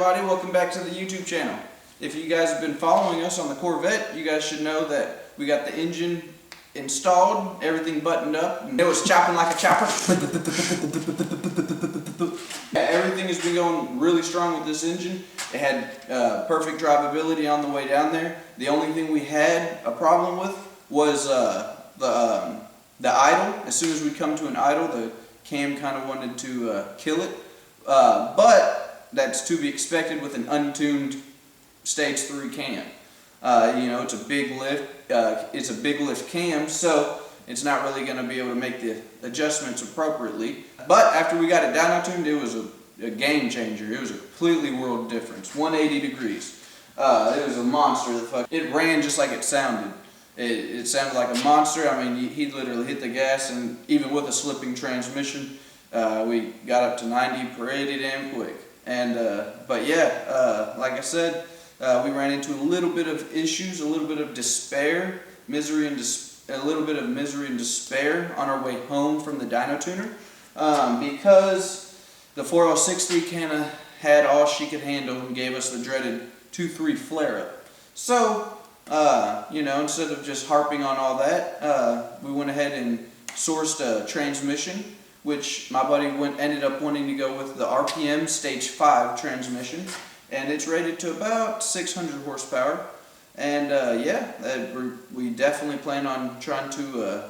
everybody, welcome back to the YouTube channel. If you guys have been following us on the Corvette, you guys should know that we got the engine installed, everything buttoned up, and it was chopping like a chopper. Everything has been going really strong with this engine. It had perfect drivability on the way down there. The only thing we had a problem with was the idle. As soon as we come to an idle, the cam kind of wanted to kill it. But that's to be expected with an untuned stage 3 cam. You know, it's a big lift. It's a big lift cam, so it's not really going to be able to make the adjustments appropriately. But after we got it dyno tuned, it was a game changer. It was a completely world difference, 180 degrees. It was a monster. It ran just like it sounded. It sounded like a monster. I mean, he literally hit the gas, and even with a slipping transmission, we got up to 90 pretty damn quick. And but yeah, like I said, we ran into a little bit of issues, a little bit of despair, a little bit of misery and despair on our way home from the dyno tuner, because the 4L60 kind of had all she could handle and gave us the dreaded 2-3 flare-up. So, you know, instead of just harping on all that, we went ahead and sourced a transmission, which my buddy ended up wanting to go with the RPM Stage 5 transmission, and it's rated to about 600 horsepower. And yeah, we definitely plan on trying to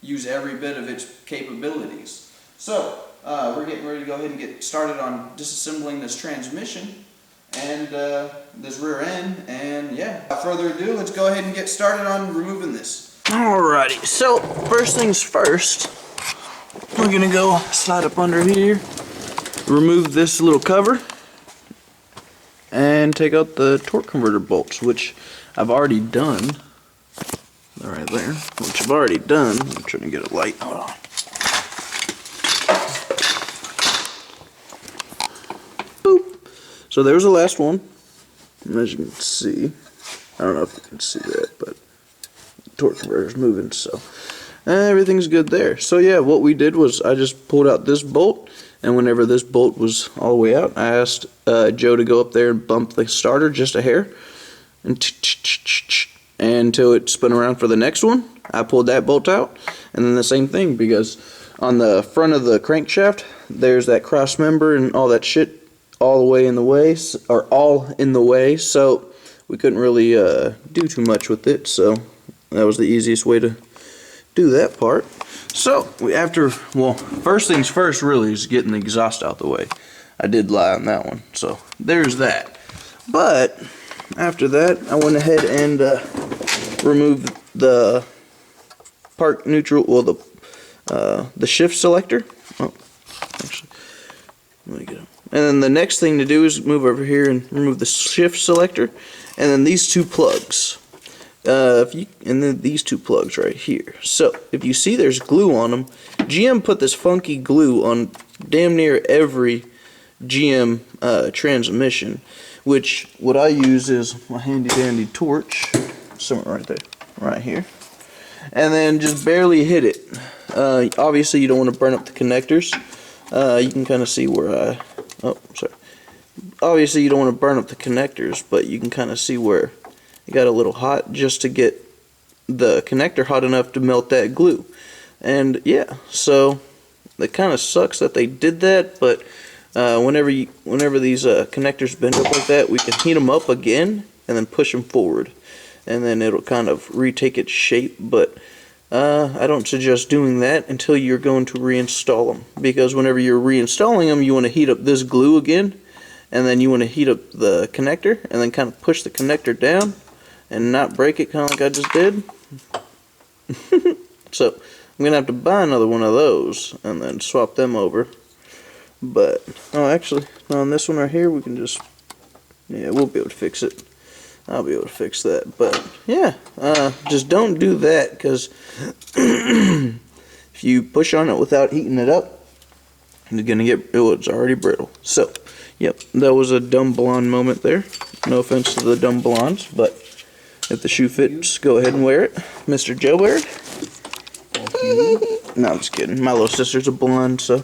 use every bit of its capabilities. So, we're getting ready to go ahead and get started on disassembling this transmission and this rear end, and yeah, without further ado, let's go ahead and get started on removing this. Alrighty, so first things first, we're gonna go slide up under here, remove this little cover, and take out the torque converter bolts, which I've already done. They're right there, which I've already done. I'm trying to get a light. Hold on. Boop. So there's the last one. As you can see, I don't know if you can see that, but the torque converter's moving, so everything's good there. So yeah, what we did was I just pulled out this bolt, and whenever this bolt was all the way out, I asked Joe to go up there and bump the starter just a hair, and until it spun around for the next one. I pulled that bolt out, and then the same thing, because on the front of the crankshaft there's that cross member and all that shit all the way in the way, so we couldn't really do too much with it. So that was the easiest way to do that part. So first things first really is getting the exhaust out the way. I did lie on that one, so there's that. But after that, I went ahead and removed the park neutral, well, the shift selector. Oh, actually, let me get it. And then the next thing to do is move over here and remove the shift selector, and then these two plugs. And then these two plugs right here. So if you see there's glue on them, GM put this funky glue on damn near every GM transmission, which what I use is my handy dandy torch, somewhere right there, right here, and then just barely hit it. Obviously you don't want to burn up the connectors. You can kind of see where obviously you don't want to burn up the connectors, but you can kind of see where it got a little hot, just to get the connector hot enough to melt that glue. And yeah, so it kind of sucks that they did that, but whenever these connectors bend up like that, we can heat them up again and then push them forward, and then it'll kind of retake its shape. But I don't suggest doing that until you're going to reinstall them, because whenever you're reinstalling them, you want to heat up this glue again, and then you want to heat up the connector, and then kind of push the connector down and not break it, kind of like I just did. So I'm gonna have to buy another one of those and then swap them over. But actually on this one right here, we can just, yeah, we'll be able to fix it. I'll be able to fix that. But yeah, just don't do that, because if you push on it without heating it up, it's already brittle. So yep, that was a dumb blonde moment there. No offense to the dumb blondes, but if the shoe fits, go ahead and wear it. Mr. Joe wear it. No, I'm just kidding. My little sister's a blonde, so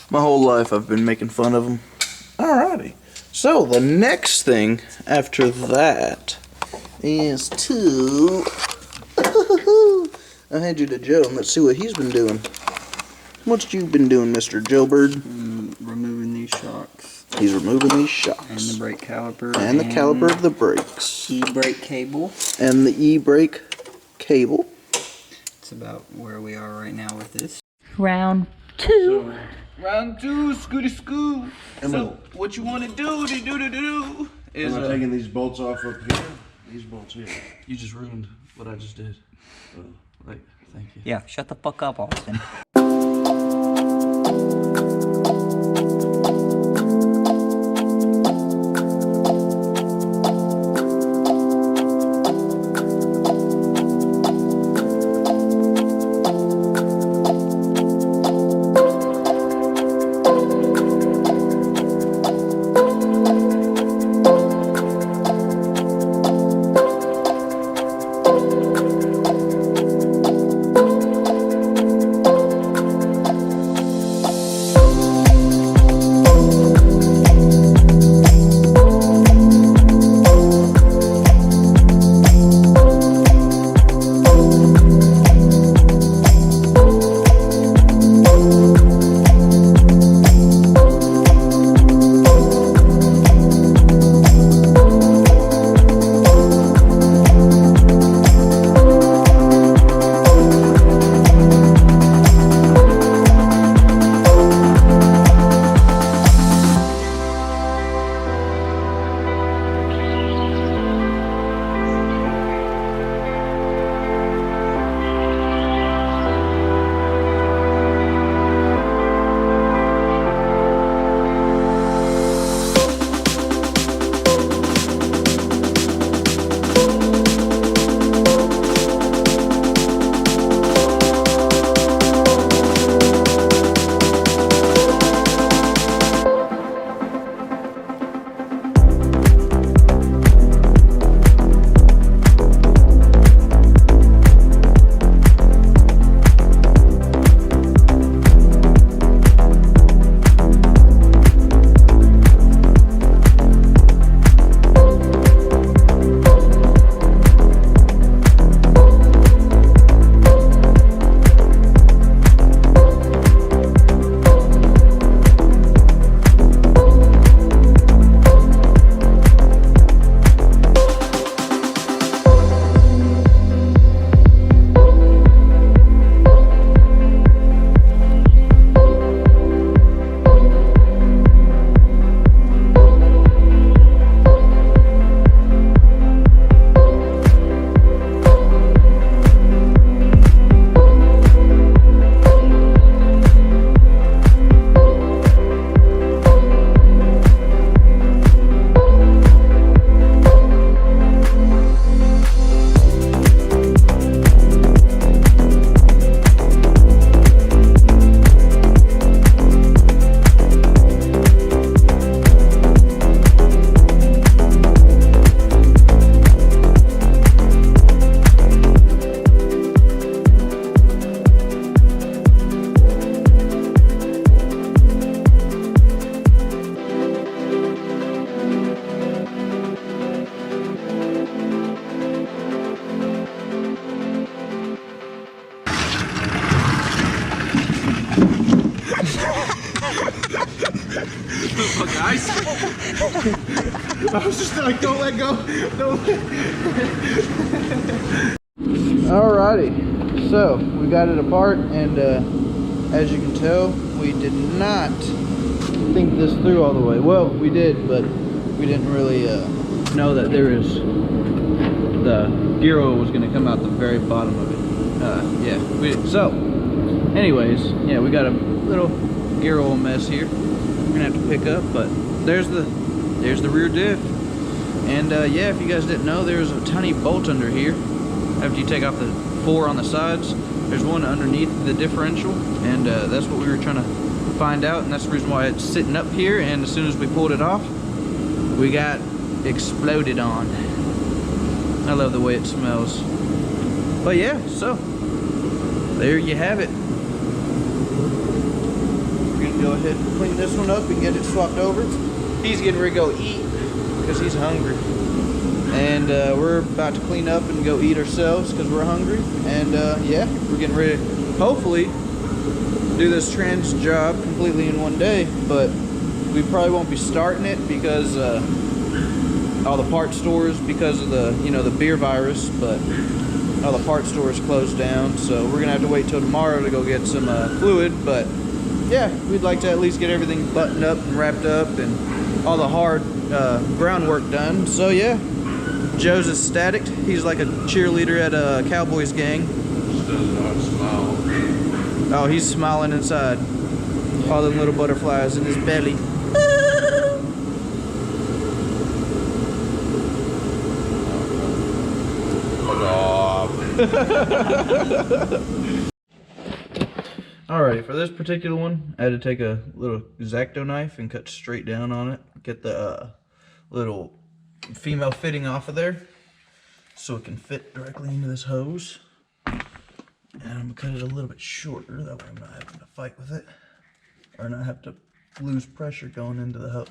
my whole life I've been making fun of them. Alrighty. So the next thing after that is to I'll hand you to Joe and let's see what he's been doing. What you been doing, Mr. Joe Bird? Removing these shocks. He's removing these shocks. And the brake caliper. And the caliper of the brakes. E-brake cable. And the e-brake cable. It's about where we are right now with this. Round 2. Round 2, scooty scoo. So what you want to do is Am I taking these bolts off up here? These bolts here. you just ruined what I just did. Like, thank you. Yeah, shut the fuck up, Austin. Guys, I was just like, don't let go. Don't. Alrighty, so we got it apart, and as you can tell, we did not think this through all the way. Well, we did, but we didn't really know that there is the gear oil was going to come out the very bottom of it. Yeah. So, anyways, yeah, we got a little gear oil mess here. We're gonna have to pick up, but there's the rear diff, and yeah, if you guys didn't know, there's a tiny bolt under here. After you take off the 4 on the sides, there's one underneath the differential, and that's what we were trying to find out, and that's the reason why it's sitting up here. And as soon as we pulled it off, we got exploded on. I love the way it smells. But yeah, so there you have it. We're gonna go ahead and clean this one up and get it swapped over. he's getting ready to go eat because he's hungry. And we're about to clean up and go eat ourselves because we're hungry. And yeah, we're getting ready to hopefully do this trans job completely in one day. But we probably won't be starting it because all the part stores, because of the, you know, the beer virus, but all the part stores closed down. So we're gonna have to wait till tomorrow to go get some fluid. But yeah, we'd like to at least get everything buttoned up and wrapped up and all the hard groundwork done. So yeah, Joe's ecstatic. He's like a cheerleader at a Cowboys gang. Just does not smile. Oh, he's smiling inside. All them little butterflies in his belly. Alrighty, for this particular one, I had to take a little X-Acto knife and cut straight down on it. Get the little female fitting off of there so it can fit directly into this hose. And I'm gonna cut it a little bit shorter, that way I'm not having to fight with it or not have to lose pressure going into the hose.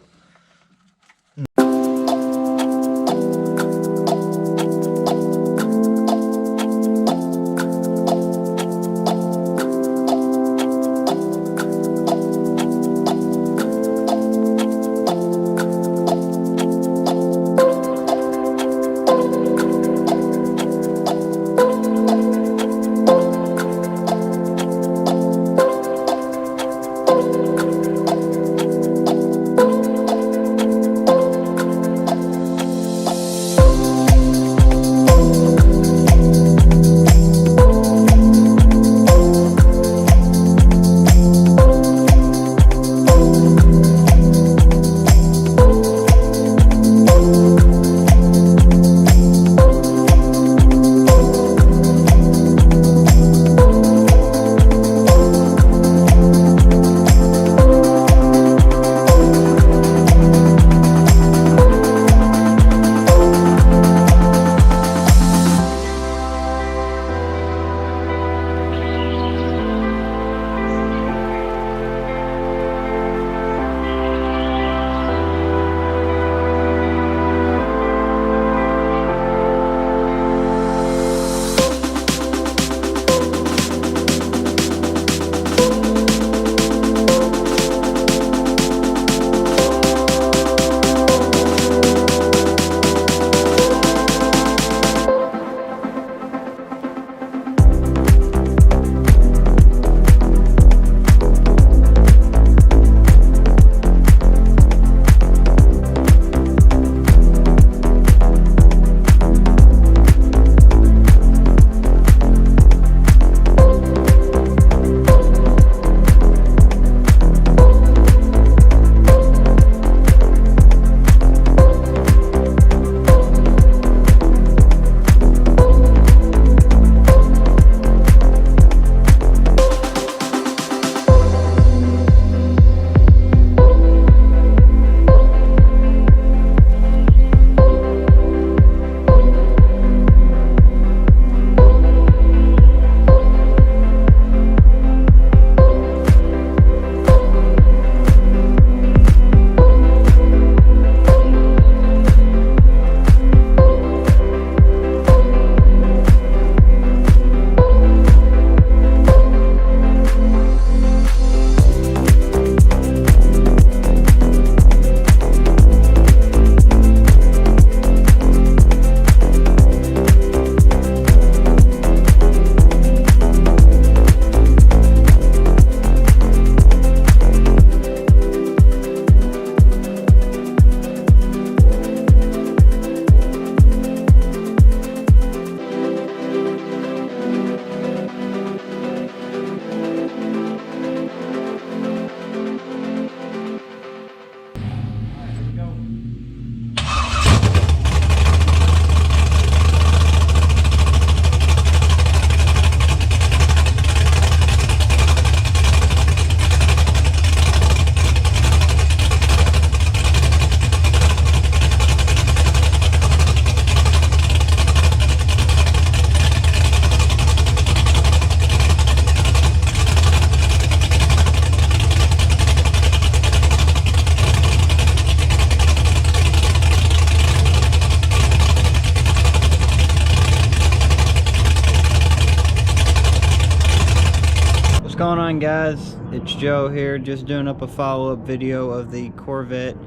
on, guys? It's Joe here, just doing up a follow-up video of the Corvette.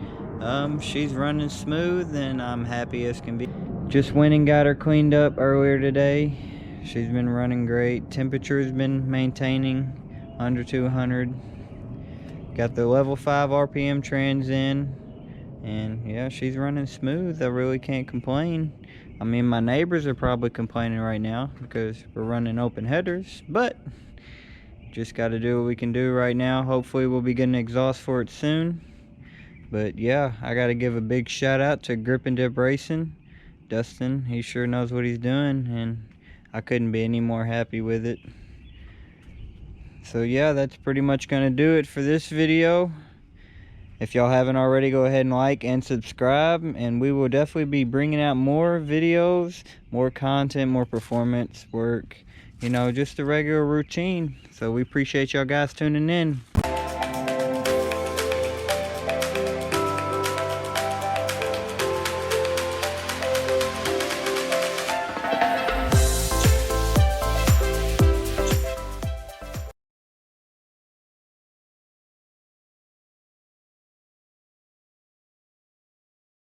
She's running smooth and I'm happy as can be. Just went and got her cleaned up earlier today. She's been running great. Temperature's been maintaining under 200. Got the level 5 RPM trans in, and yeah, she's running smooth. I really can't complain. I mean, my neighbors are probably complaining right now because we're running open headers, but just got to do what we can do right now. Hopefully we'll be getting exhaust for it soon. But yeah, I got to give a big shout out to Grip and Dip Racing. Dustin, he sure knows what he's doing, and I couldn't be any more happy with it. So yeah, that's pretty much gonna do it for this video. If y'all haven't already, go ahead and like and subscribe, and we will definitely be bringing out more videos, more content, more performance work, you know, just a regular routine. So we appreciate y'all guys tuning in.